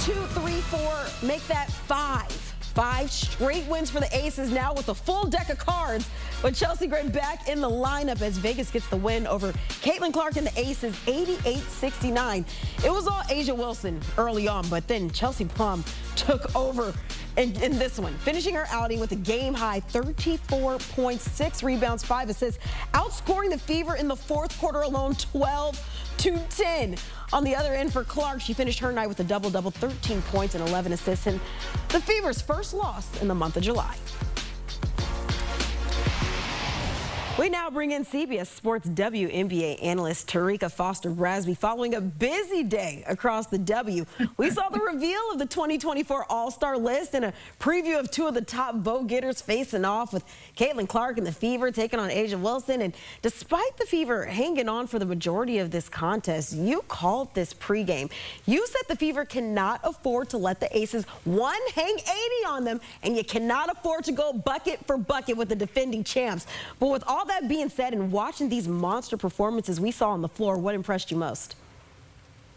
2, 3, 4, make that 5. 5 straight wins for the Aces now with a full deck of cards. But Chelsea Gray back in the lineup as Vegas gets the win over Caitlin Clark and the Aces 88-69. It was all A'ja Wilson early on, but then Chelsea Plum took over in this one, finishing her outing with a game-high 34 points, 6 rebounds, 5 assists, outscoring the Fever in the fourth quarter alone 12-10. On the other end for Clark, she finished her night with a double-double, 13 points and 11 assists, and the Fever's first loss in the month of July. We now bring in CBS Sports WNBA analyst Terrika Foster-Brasby. Following a busy day across the W, we saw the reveal of the 2024 All-Star list and a preview of 2 of the top vote getters facing off, with Caitlin Clark and the Fever taking on A'ja Wilson. And despite the Fever hanging on for the majority of this contest, you called this pregame. You said the Fever cannot afford to let the Aces, one, hang 80 on them, and you cannot afford to go bucket for bucket with the defending champs. But with all that being said, and watching these monster performances we saw on the floor, what impressed you most?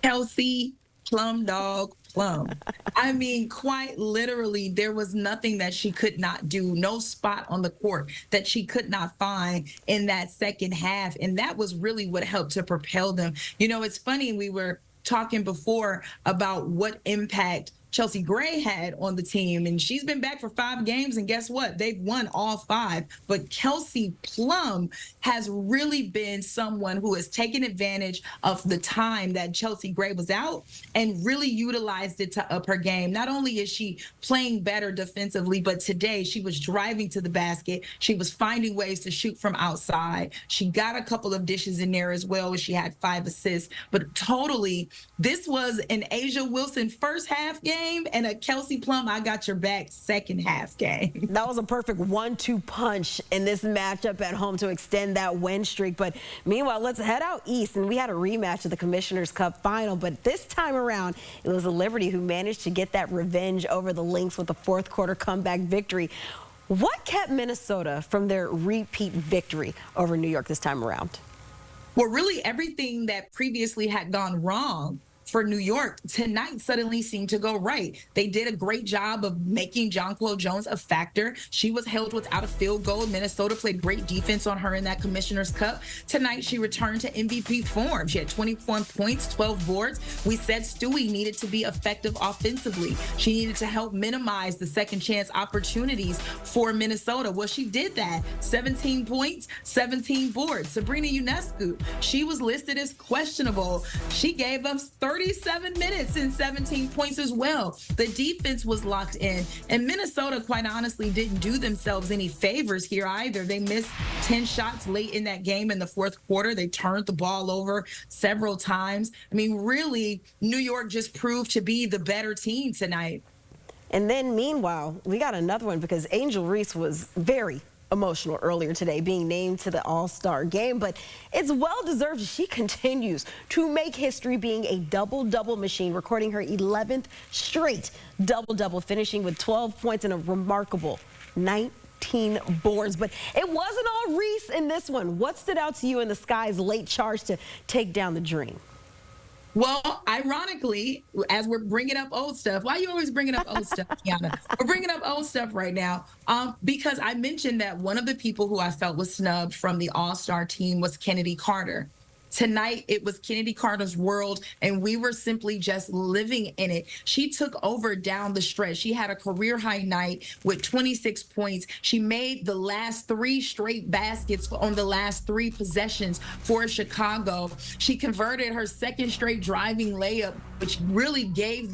Kelsey, Plum dog, Plum. I mean, quite literally, there was nothing that she could not do, no spot on the court that she could not find in that second half. And that was really what helped to propel them. You know, it's funny, we were talking before about what impact Chelsea Gray had on the team, and she's been back for 5 games, and guess what? They've won all 5. But Kelsey Plum has really been someone who has taken advantage of the time that Chelsea Gray was out and really utilized it to up her game. Not only is she playing better defensively, but today she was driving to the basket. She was finding ways to shoot from outside. She got a couple of dishes in there as well, and she had 5 assists. But totally, this was an A'ja Wilson first half game and a Kelsey Plum, I got your back second half game. That was a perfect 1-2 punch in this matchup at home to extend that win streak. But meanwhile, let's head out east, and we had a rematch of the Commissioner's Cup final, but this time around it was the Liberty who managed to get that revenge over the Lynx with a fourth quarter comeback victory. What kept Minnesota from their repeat victory over New York this time around? Well, really everything that previously had gone wrong for New York tonight suddenly seemed to go right. They did a great job of making Jonquel Jones a factor. She was held without a field goal. Minnesota played great defense on her in that Commissioner's Cup. Tonight, she returned to MVP form. She had 21 points, 12 boards. We said Stewie needed to be effective offensively. She needed to help minimize the second chance opportunities for Minnesota. Well, she did that. 17 points, 17 boards. Sabrina Ionescu, she was listed as questionable. She gave us 37 minutes and 17 points as well. The defense was locked in, and Minnesota, quite honestly, didn't do themselves any favors here either. They missed 10 shots late in that game in the fourth quarter. They turned the ball over several times. I mean, really, New York just proved to be the better team tonight. And then meanwhile, we got another one because Angel Reese was very emotional earlier today, being named to the All-Star game, but it's well-deserved. She continues to make history, being a double-double machine, recording her 11th straight double-double, finishing with 12 points and a remarkable 19 boards. But it wasn't all Reese in this one. What stood out to you in the Sky's late charge to take down the Dream? Well, ironically, as we're bringing up old stuff, why are you always bringing up old stuff, Kiana? We're bringing up old stuff right now because I mentioned that one of the people who I felt was snubbed from the All-Star team was Kennedy Carter. Tonight, it was Kennedy Carter's world, and we were simply just living in it. She took over down the stretch. She had a career-high night with 26 points. She made the last 3 straight baskets on the last 3 possessions for Chicago. She converted her second straight driving layup, which really gave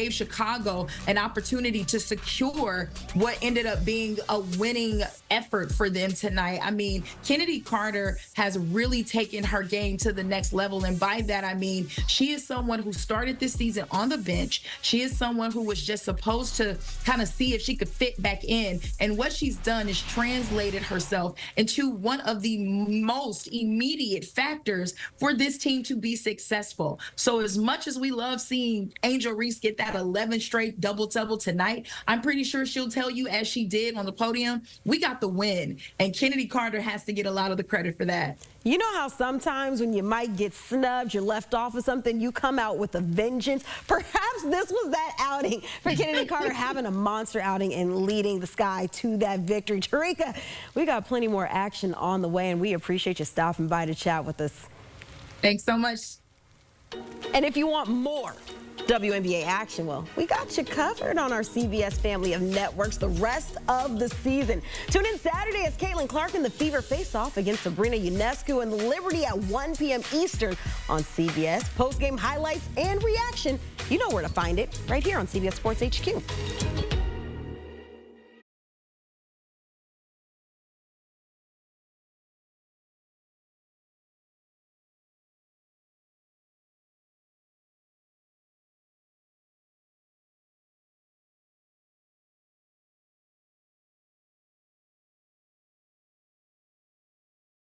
Chicago an opportunity to secure what ended up being a winning effort for them tonight. I mean, Kennedy Carter has really taken her game to the next level. And by that, I mean, she is someone who started this season on the bench. She is someone who was just supposed to kind of see if she could fit back in. And what she's done is translated herself into one of the most immediate factors for this team to be successful. So as much as we love seeing Angel Reese get that 11 straight double-double tonight, I'm pretty sure she'll tell you, as she did on the podium, we got the win. And Kennedy Carter has to get a lot of the credit for that. You know how sometimes when you might get snubbed, you're left off of something, you come out with a vengeance? Perhaps this was that outing for Kennedy Carter, having a monster outing and leading the Sky to that victory. Terrika, we got plenty more action on the way, and we appreciate you stopping by to chat with us. Thanks so much. And if you want more WNBA action, well, we got you covered on our CBS family of networks the rest of the season. Tune in Saturday as Caitlin Clark and the Fever face off against Sabrina Ionescu and Liberty at 1 p.m. Eastern on CBS. Post-game highlights and reaction, you know where to find it, right here on CBS Sports HQ.